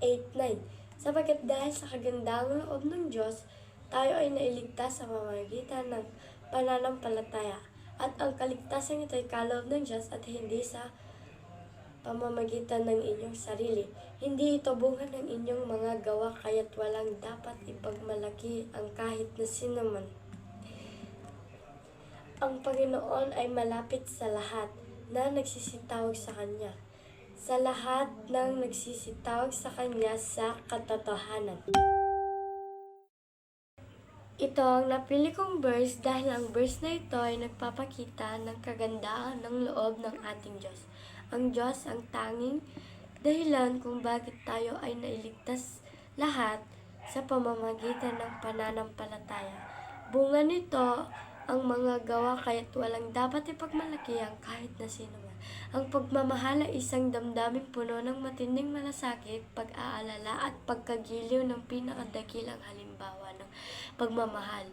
8:9. Sapagkat dahil sa kagandahang loob ng Diyos, tayo ay nailigtas sa pamamagitan ng pananampalataya. At ang kaligtasan ito ay kaloob ng Diyos at hindi sa pamamagitan ng inyong sarili. Hindi ito bunga ng inyong mga gawa, kaya't walang dapat ipagmalaki ang kahit na sino man. Ang Panginoon ay malapit sa lahat na nagsisitawag sa Kanya. Sa lahat ng nagsisitawag sa Kanya sa katotohanan. Ito ang napili kong verse dahil ang verse na ito ay nagpapakita ng kagandahan ng loob ng ating Diyos. Ang Diyos ang tanging dahilan kung bakit tayo ay nailigtas lahat sa pamamagitan ng pananampalataya. Bunga nito ang mga gawa, kaya't walang dapat ipagmalaki ang kahit na sino man. Ang pagmamahal ay isang damdaming puno ng matinding malasakit, pag-aalala at pagkagiliw ng pinakadakilang halimbawa ng pagmamahal.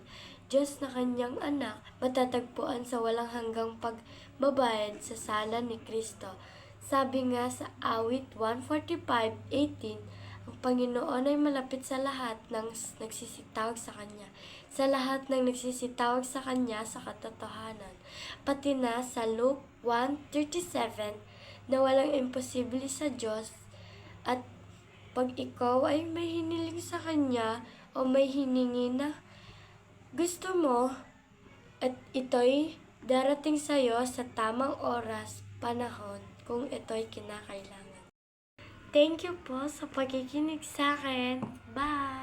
Diyos na Kanyang anak, matatagpuan sa walang hanggang pagbabayad sa sala ni Kristo. Sabi nga sa awit 145:18, ang Panginoon ay malapit sa lahat ng nagsisitawag sa Kanya, sa lahat ng nagsisitawag sa Kanya sa katotohanan. Pati na sa Luke 1:37 na walang imposible sa Diyos, at pag ikaw ay may hiniling sa Kanya o may hiningi na gusto mo, at ito'y darating sa iyo sa tamang oras, panahon, kung ito'y kinakailangan. Thank you po sa pakikinig sa akin. Bye!